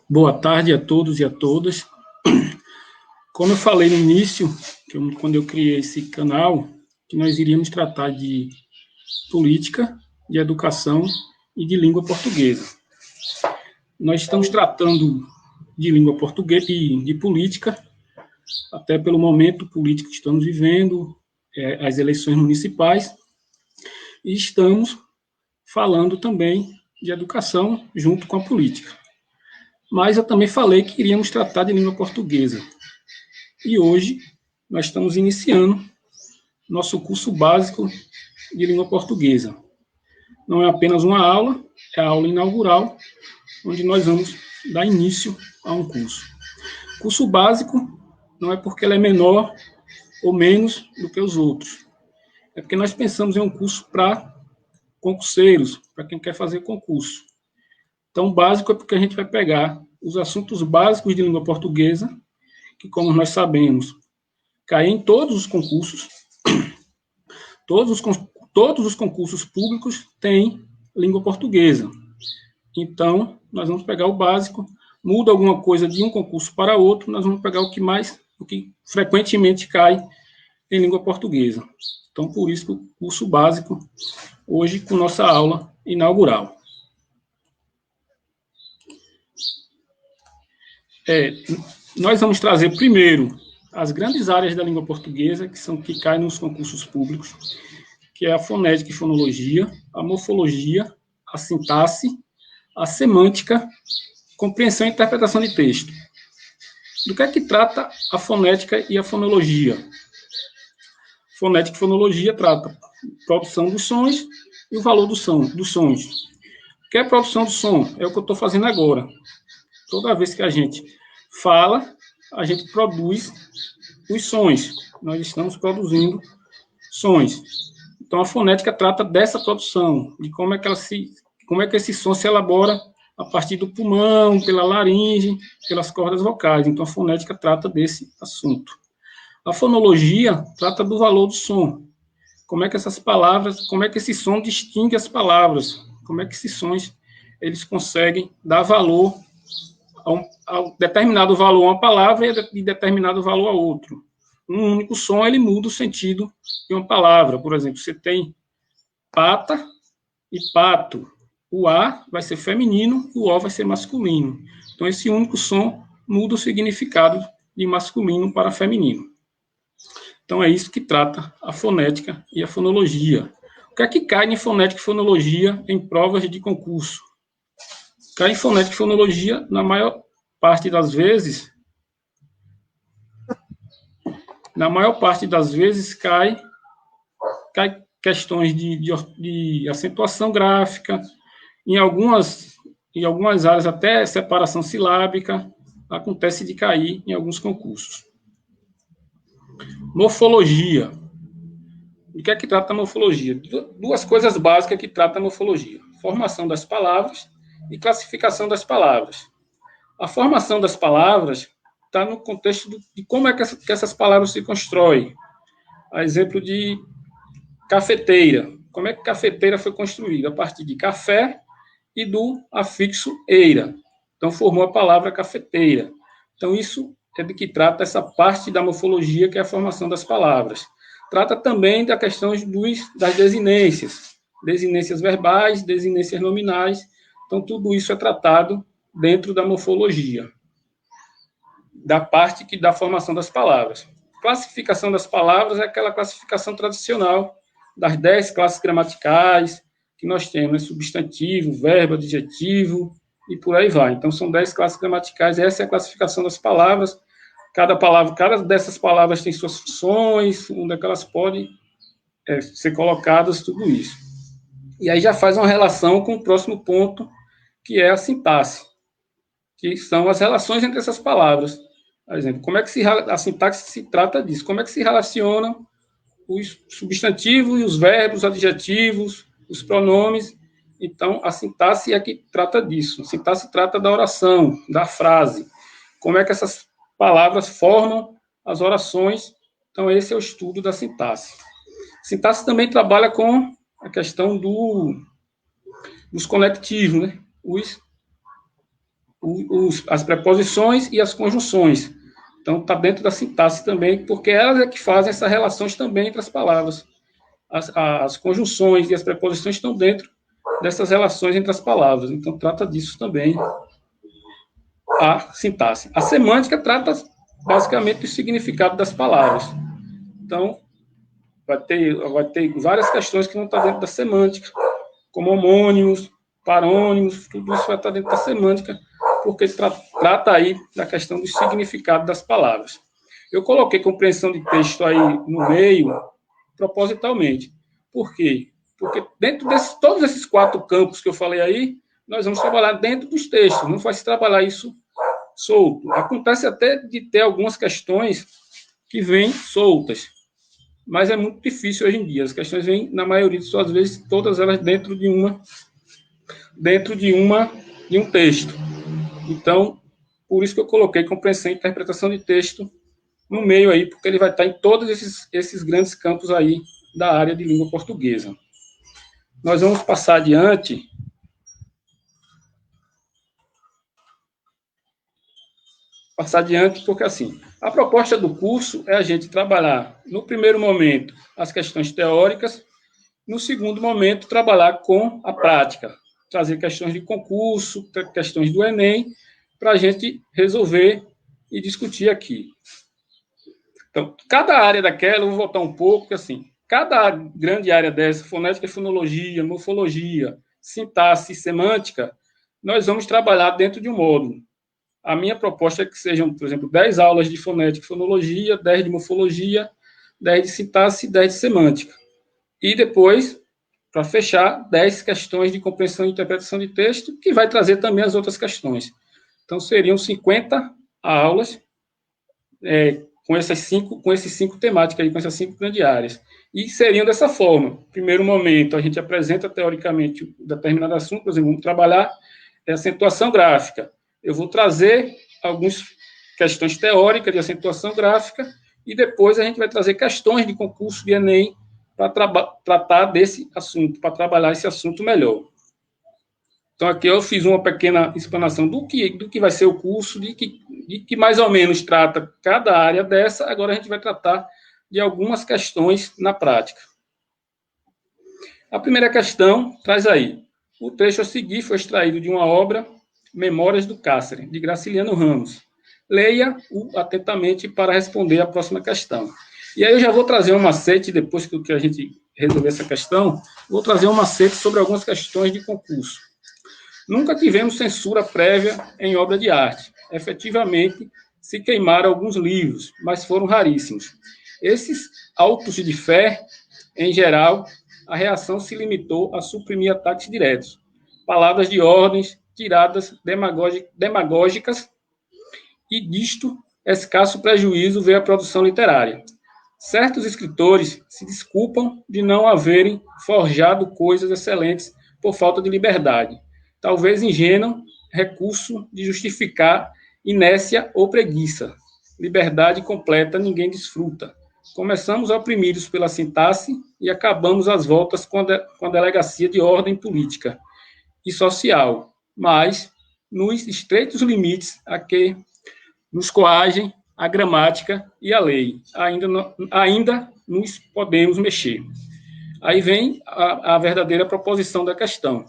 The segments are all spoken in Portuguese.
Boa tarde a todos e a todas. Como eu falei no início, quando eu criei esse canal, que nós iríamos tratar de política, de educação e de língua portuguesa. Nós estamos tratando de língua portuguesa e de política, até pelo momento político que estamos vivendo, as eleições municipais, e estamos falando também de educação junto com a política. Mas eu também falei que iríamos tratar de língua portuguesa. E hoje nós estamos iniciando nosso curso básico de língua portuguesa. Não é apenas uma aula, é a aula inaugural, onde nós vamos dar início a um curso. Curso básico não é porque ele é menor ou menos do que os outros. É porque nós pensamos em um curso para concurseiros, para quem quer fazer concurso. Então, básico é porque a gente vai pegar os assuntos básicos de língua portuguesa, que, como nós sabemos, caem em todos os concursos. Todos os concursos públicos têm língua portuguesa. Então, nós vamos pegar o básico, muda alguma coisa de um concurso para outro, nós vamos pegar o que frequentemente cai em língua portuguesa. Então, por isso, o curso básico, hoje, com nossa aula inaugural. Nós vamos trazer primeiro as grandes áreas da língua portuguesa, que caem nos concursos públicos, que é a fonética e fonologia, a morfologia, a sintaxe, a semântica, compreensão e interpretação de texto. Do que é que trata a fonética e a fonologia? Fonética e fonologia trata a produção dos sons e o valor dos sons. O que é a produção do som? É o que eu estou fazendo agora. Toda vez que a gente fala, a gente produz os sons. Nós estamos produzindo sons. Então, a fonética trata dessa produção, de como é que esse som se elabora a partir do pulmão, pela laringe, pelas cordas vocais. Então, a fonética trata desse assunto. A fonologia trata do valor do som. Como é que esse som distingue as palavras? Como é que esses sons eles conseguem dar valor a um determinado valor a uma palavra e determinado valor a outro. Um único som, ele muda o sentido de uma palavra. Por exemplo, você tem pata e pato. O A vai ser feminino e o O vai ser masculino. Então, esse único som muda o significado de masculino para feminino. Então, é isso que trata a fonética e a fonologia. O que é que cai em fonética e fonologia em provas de concurso? Cai em fonética e fonologia, na maior parte das vezes, cai questões de acentuação gráfica, em algumas áreas até separação silábica, acontece de cair em alguns concursos. Morfologia. Do que é que trata a morfologia? Duas coisas básicas que trata a morfologia: formação das palavras e classificação das palavras. A formação das palavras está no contexto de como é que essas palavras se constroem. A exemplo de cafeteira. Como é que cafeteira foi construída? A partir de café e do afixo eira. Então, formou a palavra cafeteira. Então, isso é de que trata essa parte da morfologia, que é a formação das palavras. Trata também da questão das desinências verbais, desinências nominais. Então, tudo isso é tratado dentro da morfologia, da parte que dá a formação das palavras. Classificação das palavras é aquela classificação tradicional das 10 classes gramaticais que nós temos, né? Substantivo, verbo, adjetivo e por aí vai. Então, são 10 classes gramaticais, essa é a classificação das palavras. Cada dessas palavras tem suas funções, onde é que elas podem ser colocadas, tudo isso. E aí já faz uma relação com o próximo ponto, que é a sintaxe, que são as relações entre essas palavras. Por exemplo, como é que a sintaxe se trata disso? Como é que se relacionam os substantivos e os verbos, os adjetivos, os pronomes? Então, a sintaxe é que trata disso. A sintaxe trata da oração, da frase. Como é que essas palavras formam as orações? Então, esse é o estudo da sintaxe. A sintaxe também trabalha com a questão dos conectivos, né? as preposições e as conjunções. Então, está dentro da sintaxe também, porque elas é que fazem essas relações também entre as palavras. As conjunções e as preposições estão dentro dessas relações entre as palavras. Então, trata disso também a sintaxe. A semântica trata basicamente do significado das palavras. Então, vai ter várias questões que não estão dentro da semântica, como homônimos, parônimos, tudo isso vai estar dentro da semântica, porque trata aí da questão do significado das palavras. Eu coloquei compreensão de texto aí no meio, propositalmente. Por quê? Porque dentro de todos esses 4 campos que eu falei aí, nós vamos trabalhar dentro dos textos, não vai se trabalhar isso solto. Acontece até de ter algumas questões que vêm soltas, mas é muito difícil hoje em dia. As questões vêm, na maioria de suas vezes, todas elas dentro de um texto. Então, por isso que eu coloquei compreensão e interpretação de texto no meio aí, porque ele vai estar em todos esses grandes campos aí da área de língua portuguesa. Nós vamos passar adiante. Porque, assim, a proposta do curso é a gente trabalhar, no primeiro momento, as questões teóricas, no segundo momento, trabalhar com a prática, trazer questões de concurso, questões do Enem, para a gente resolver e discutir aqui. Então, cada área daquela, eu vou voltar um pouco, porque, assim, cada grande área dessa, fonética e fonologia, morfologia, sintaxe e semântica, nós vamos trabalhar dentro de um módulo. A minha proposta é que sejam, por exemplo, 10 aulas de fonética e fonologia, 10 de morfologia, 10 de sintaxe e 10 de semântica. E depois, para fechar, 10 questões de compreensão e interpretação de texto, que vai trazer também as outras questões. Então, seriam 50 aulas com esses 5 temáticas, aí, com essas 5 grandes áreas. E seriam dessa forma. Primeiro momento, a gente apresenta, teoricamente, um determinado assunto, por exemplo, vamos trabalhar acentuação gráfica. Eu vou trazer algumas questões teóricas de acentuação gráfica e depois a gente vai trazer questões de concurso de Enem para tratar desse assunto, para trabalhar esse assunto melhor. Então, aqui eu fiz uma pequena explanação do que vai ser o curso, de que mais ou menos trata cada área dessa. Agora a gente vai tratar de algumas questões na prática. A primeira questão traz aí. O trecho a seguir foi extraído de uma obra, Memórias do Cárcere, de Graciliano Ramos. Leia-o atentamente para responder a próxima questão. E aí eu já vou trazer um macete, depois que a gente resolver essa questão, vou trazer um macete sobre algumas questões de concurso. Nunca tivemos censura prévia em obra de arte. Efetivamente, se queimaram alguns livros, mas foram raríssimos. Esses autos de fé, em geral, a reação se limitou a suprimir ataques diretos. Palavras de ordens, tiradas demagógicas, e disto escasso prejuízo veio a produção literária. Certos escritores se desculpam de não haverem forjado coisas excelentes por falta de liberdade. Talvez ingênuo recurso de justificar inércia ou preguiça. Liberdade completa ninguém desfruta. Começamos oprimidos pela sintaxe e acabamos às voltas com a delegacia de ordem política e social, mas nos estreitos limites a que nos coagem a gramática e a lei. Ainda nos podemos mexer. Aí vem a verdadeira proposição da questão.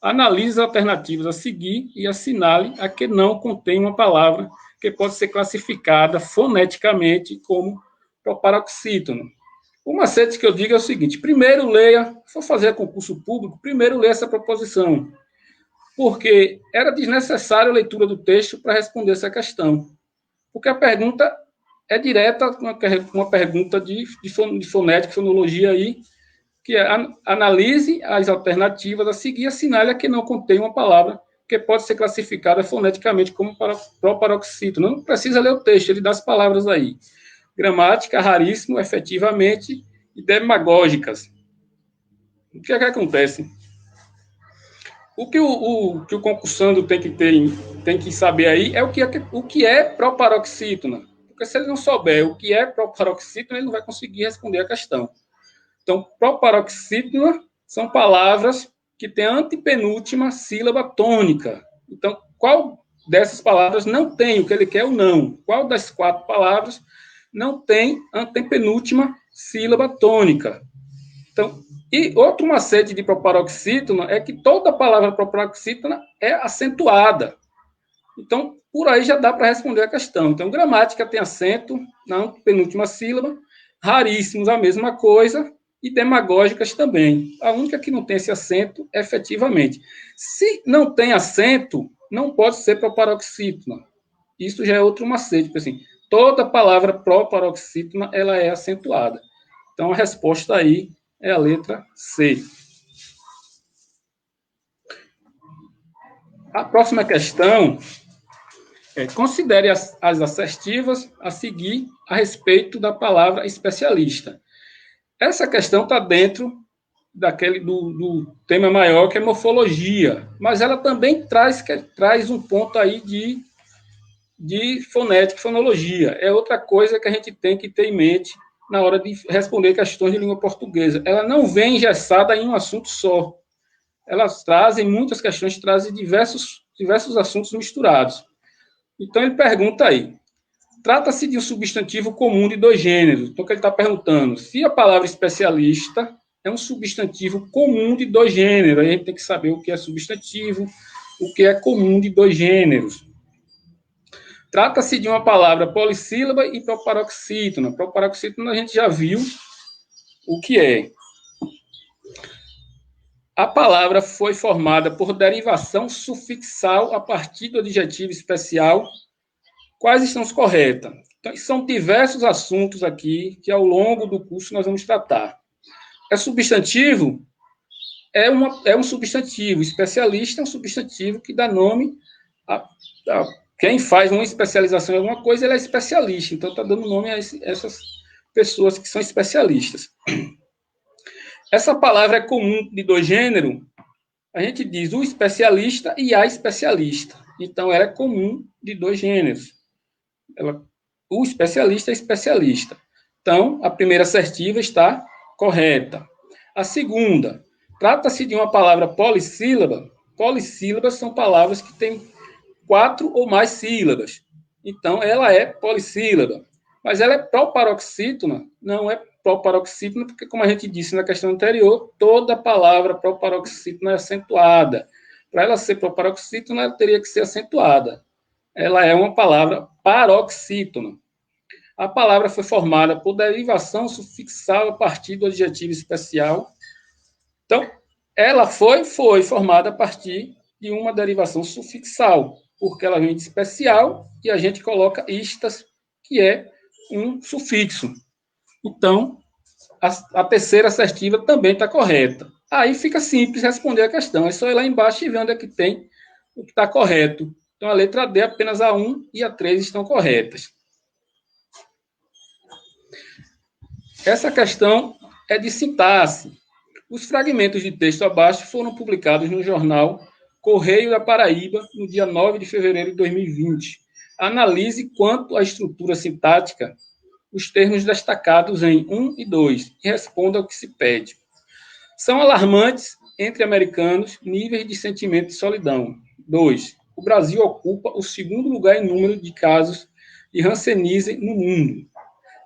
Analise as alternativas a seguir e assinale a que não contém uma palavra que pode ser classificada foneticamente como proparoxítono. O macete que eu digo é o seguinte: primeiro leia, se for fazer concurso público, primeiro leia essa proposição, porque era desnecessária a leitura do texto para responder essa questão, porque a pergunta é direta, uma pergunta de fonética, fonologia aí, que é analise as alternativas a seguir e assinale a que não contém uma palavra que pode ser classificada foneticamente como proparoxítono. Não precisa ler o texto, ele dá as palavras aí. Gramática, raríssimo, efetivamente, e demagógicas. O que é que acontece? O que o concursando tem que saber aí é o que é proparoxítona. Porque se ele não souber o que é proparoxítona, ele não vai conseguir responder a questão. Então, proparoxítona são palavras que têm a antepenúltima sílaba tônica. Então, qual dessas palavras não tem o que ele quer ou não? Qual das 4 palavras não tem antepenúltima sílaba tônica? Então, e outro macete de proparoxítona é que toda palavra proparoxítona é acentuada. Então, por aí já dá para responder a questão. Então, gramática tem acento na penúltima sílaba, raríssimos a mesma coisa, e demagógicas também. A única que não tem esse acento, efetivamente. Se não tem acento, não pode ser proparoxítona. Isso já é outro macete. Assim, toda palavra proparoxítona, ela é acentuada. Então, a resposta aí é a letra C. A próxima questão é: considere as assertivas a seguir a respeito da palavra especialista. Essa questão está dentro do tema maior, que é morfologia, mas ela também traz um ponto aí de fonética e fonologia. É outra coisa que a gente tem que ter em mente na hora de responder questões de língua portuguesa. Ela não vem engessada em um assunto só. Elas trazem, muitas questões trazem diversos assuntos misturados. Então, ele pergunta aí: trata-se de um substantivo comum de 2 gêneros. Então, o que ele está perguntando? Se a palavra especialista é um substantivo comum de 2 gêneros. Aí a gente tem que saber o que é substantivo, o que é comum de 2 gêneros. Trata-se de uma palavra polissílaba e proparoxítona. Proparoxítona a gente já viu o que é. A palavra foi formada por derivação sufixal a partir do adjetivo especial. Quais estão as corretas? Então, são diversos assuntos aqui que, ao longo do curso, nós vamos tratar. É substantivo? É um substantivo. Especialista é um substantivo que dá nome a quem faz uma especialização em alguma coisa, ele é especialista. Então, está dando nome a essas pessoas que são especialistas. Essa palavra é comum de 2 gêneros. A gente diz o especialista e a especialista. Então, ela é comum de 2 gêneros. O especialista é especialista. Então, a primeira assertiva está correta. A segunda, trata-se de uma palavra polissílaba. Polissílabas são palavras que têm 4 ou mais sílabas. Então, ela é polissílaba. Mas ela é proparoxítona? Não é proparoxítona, porque, como a gente disse na questão anterior, toda palavra proparoxítona é acentuada. Para ela ser proparoxítona, ela teria que ser acentuada. Ela é uma palavra paroxítona. A palavra foi formada por derivação sufixal a partir do adjetivo especial. Então, ela foi formada a partir de uma derivação sufixal, porque ela vem de especial e a gente coloca istas, que é um sufixo. Então, a terceira assertiva também está correta. Aí fica simples responder a questão. É só ir lá embaixo e ver onde é que tem o que está correto. Então, a letra D, apenas a 1 e a 3 estão corretas. Essa questão é de sintaxe. Os fragmentos de texto abaixo foram publicados no jornal Correio da Paraíba, no dia 9 de fevereiro de 2020. Analise quanto à estrutura sintática os termos destacados em 1 e 2 e responda ao que se pede. São alarmantes entre americanos níveis de sentimento de solidão. 2. O Brasil ocupa o 2º lugar em número de casos de Hanseníase no mundo.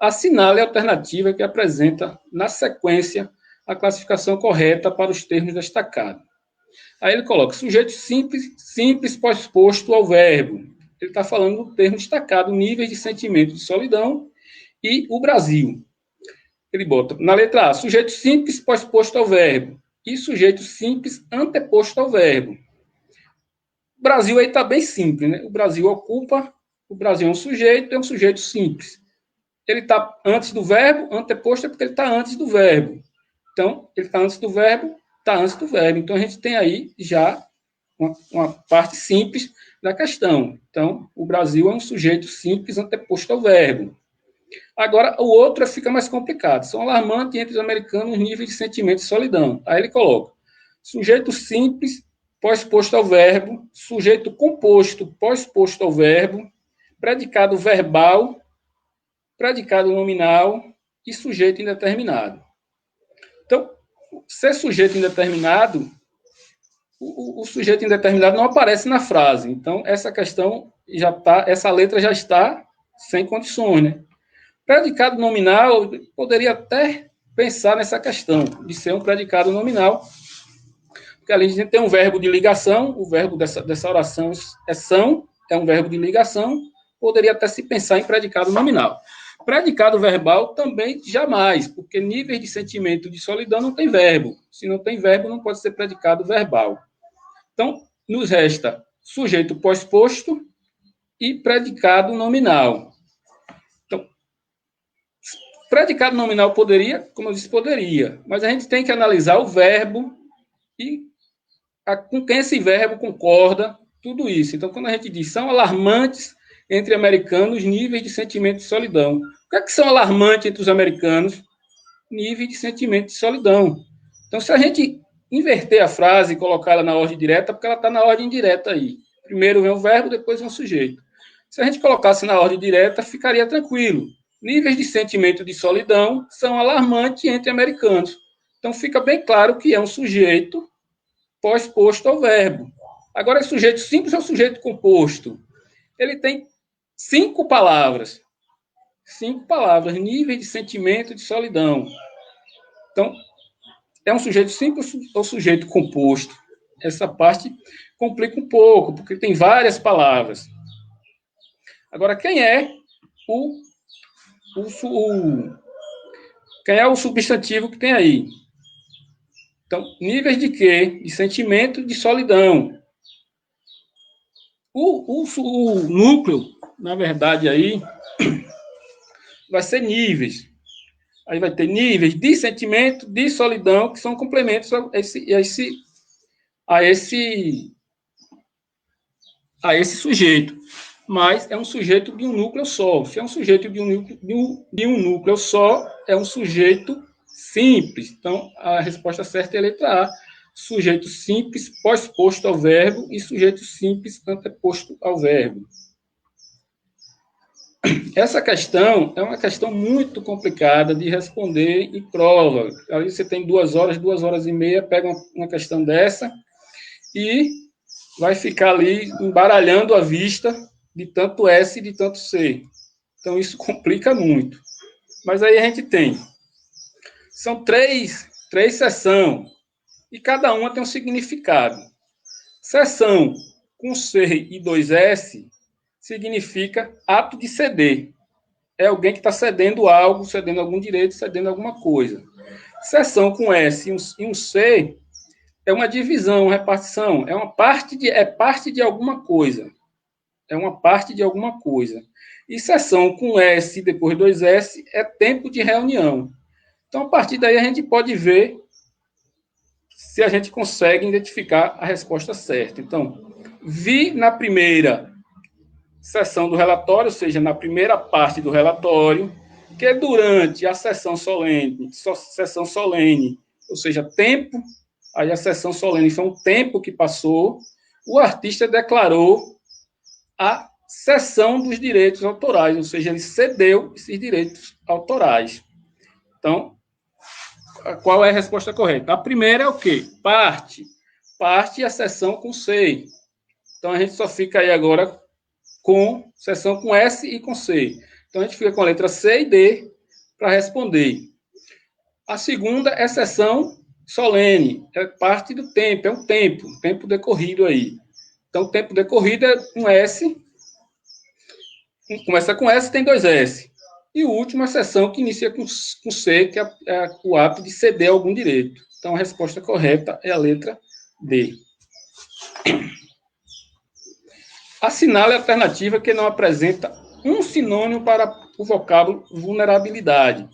Assinale a alternativa que apresenta, na sequência, a classificação correta para os termos destacados. Aí ele coloca sujeito simples pós-posto ao verbo. Ele está falando do termo destacado, níveis de sentimento de solidão e o Brasil. Ele bota, na letra A, sujeito simples pós-posto ao verbo e sujeito simples anteposto ao verbo. O Brasil aí está bem simples, né? O Brasil ocupa, o Brasil é um sujeito simples. Ele está antes do verbo, anteposto é porque ele está antes do verbo. Então, ele está antes do verbo, está antes do verbo. Então, a gente tem aí já uma parte simples da questão. Então, o Brasil é um sujeito simples anteposto ao verbo. Agora, o outro fica mais complicado. São alarmantes entre os americanos os níveis de sentimento de solidão. Aí ele coloca sujeito simples pós-posto ao verbo, sujeito composto pós-posto ao verbo, predicado verbal, predicado nominal e sujeito indeterminado. Então, ser sujeito indeterminado, o sujeito indeterminado não aparece na frase. Então, essa questão já está, essa letra já está sem condições, né? Predicado nominal, eu poderia até pensar nessa questão de ser um predicado nominal, porque ali a gente tem um verbo de ligação, o verbo dessa oração é são, é um verbo de ligação, poderia até se pensar em predicado nominal. Predicado verbal também jamais, porque níveis de sentimento de solidão não tem verbo. Se não tem verbo, não pode ser predicado verbal. Então, nos resta sujeito pós-posto e predicado nominal. Então, predicado nominal poderia, como eu disse, poderia, mas a gente tem que analisar o verbo e com quem esse verbo concorda, tudo isso. Então, quando a gente diz são alarmantes entre americanos níveis de sentimento de solidão. O que é que são alarmantes entre os americanos? Níveis de sentimento de solidão. Então, se a gente inverter a frase e colocar ela na ordem direta, porque ela está na ordem direta aí. Primeiro vem o verbo, depois vem o sujeito. Se a gente colocasse na ordem direta, ficaria tranquilo. Níveis de sentimento de solidão são alarmantes entre americanos. Então, fica bem claro que é um sujeito pós-posto ao verbo. Agora, é sujeito simples ou sujeito composto? Ele tem 5 palavras. 5 palavras. Níveis de sentimento de solidão. Então, é um sujeito simples ou sujeito composto? Essa parte complica um pouco, porque tem várias palavras. Agora, quem é o substantivo que tem aí? Então, níveis de quê? De sentimento de solidão. O núcleo, na verdade, aí, vai ser níveis. Aí vai ter níveis de sentimento, de solidão, que são complementos a esse sujeito. Mas é um sujeito de um núcleo só. Se é um sujeito de um núcleo só, é um sujeito simples. Então, a resposta certa é a letra A. Sujeito simples pós-posto ao verbo e sujeito simples anteposto ao verbo. Essa questão é uma questão muito complicada de responder em prova. Aí você tem 2 horas e meia, pega uma questão dessa e vai ficar ali embaralhando a vista de tanto S e de tanto C. Então, isso complica muito. Mas aí a gente tem. São três seções, e cada uma tem um significado. Seção com C e 2 S significa ato de ceder. É alguém que está cedendo algo, cedendo algum direito, cedendo alguma coisa. Seção com S e um C é uma divisão, uma repartição, é parte de alguma coisa. É uma parte de alguma coisa. E seção com S e depois 2S é tempo de reunião. Então, a partir daí, a gente pode ver se a gente consegue identificar a resposta certa. Então, vi na primeira sessão do relatório, ou seja, na primeira parte do relatório, que durante a sessão solene, ou seja, tempo, aí a sessão solene foi um tempo que passou, o artista declarou a cessão dos direitos autorais, ou seja, ele cedeu esses direitos autorais. Então, qual é a resposta correta? A primeira é o quê? Parte. Parte e a sessão com C. Então, a gente só fica aí agora com sessão com S e com C. Então, a gente fica com a letra C e D para responder. A segunda é sessão solene. É parte do tempo, é um tempo decorrido aí. Então, tempo decorrido é um S. Começa com S, tem 2 S. E o último é a sessão que inicia com C, que é o ato de ceder algum direito. Então, a resposta correta é a letra D. Assinale a alternativa que não apresenta um sinônimo para o vocábulo vulnerabilidade.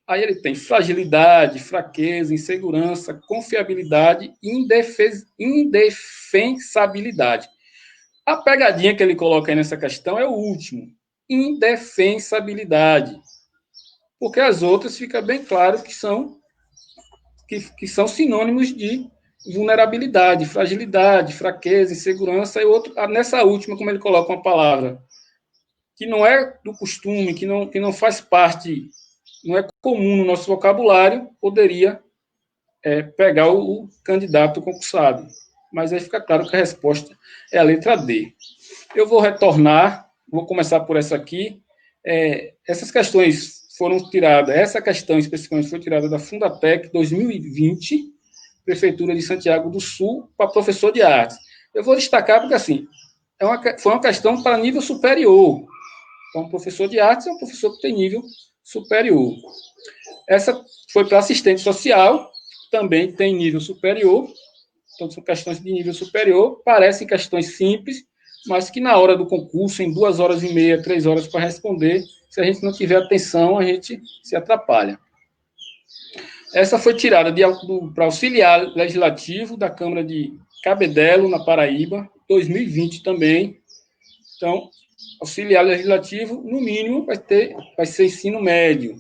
Aí ele tem fragilidade, fraqueza, insegurança, confiabilidade e indefensabilidade. A pegadinha que ele coloca aí nessa questão é o último. Indefensabilidade, porque as outras fica bem claro que são sinônimos de vulnerabilidade, fragilidade, fraqueza, insegurança, e outro, nessa última, como ele coloca uma palavra que não é do costume, que não faz parte, não é comum no nosso vocabulário, poderia pegar o candidato concursado. mas aí fica claro que a resposta é a letra D. Eu vou retornar, vou começar por essa aqui. Essas questões foram tiradas, essa questão especificamente foi tirada da Fundatec 2020, Prefeitura de Santiago do Sul, para professor de artes. Eu vou destacar porque, assim, foi uma questão para nível superior. Então, professor de artes é um professor que tem nível superior. Essa foi para assistente social, também tem nível superior. Então, são questões de nível superior, parecem questões simples, mas que na hora do concurso, em 2 horas e meia, 3 horas para responder, se a gente não tiver atenção, a gente se atrapalha. Essa foi tirada para auxiliar legislativo da Câmara de Cabedelo, na Paraíba, 2020 também. Então, auxiliar legislativo, no mínimo, vai ser ensino médio.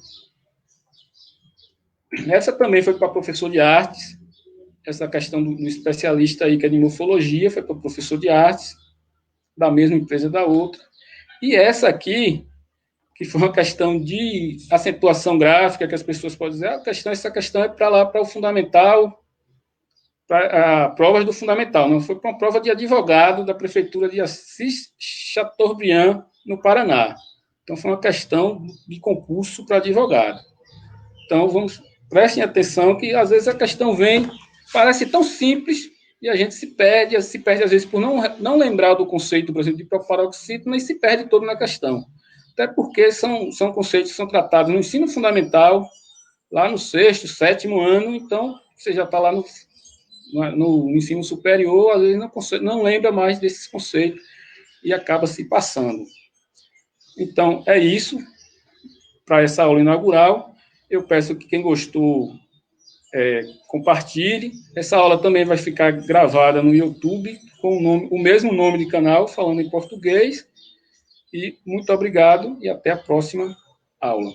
Essa também foi para professor de artes. Essa questão do especialista aí, que é de morfologia, foi para professor de artes, da mesma empresa da outra. E essa aqui, que foi uma questão de acentuação gráfica, que as pessoas podem dizer, essa questão é para lá, para o fundamental, para provas do fundamental. Não foi para uma prova de advogado da Prefeitura de Assis Chateaubriand, no Paraná. Então, foi uma questão de concurso para advogado. Então, prestem atenção que, às vezes, a questão parece tão simples, e a gente se perde às vezes, por não lembrar do conceito, por exemplo, de proparoxítona, e se perde todo na questão. Até porque são conceitos que são tratados no ensino fundamental, lá no 6º, 7º ano, então você já está lá no ensino superior, às vezes não lembra mais desses conceitos e acaba se passando. Então, é isso para essa aula inaugural. Eu peço que quem gostou compartilhe. Essa aula também vai ficar gravada no YouTube com o mesmo nome de canal, falando em português. E muito obrigado e até a próxima aula.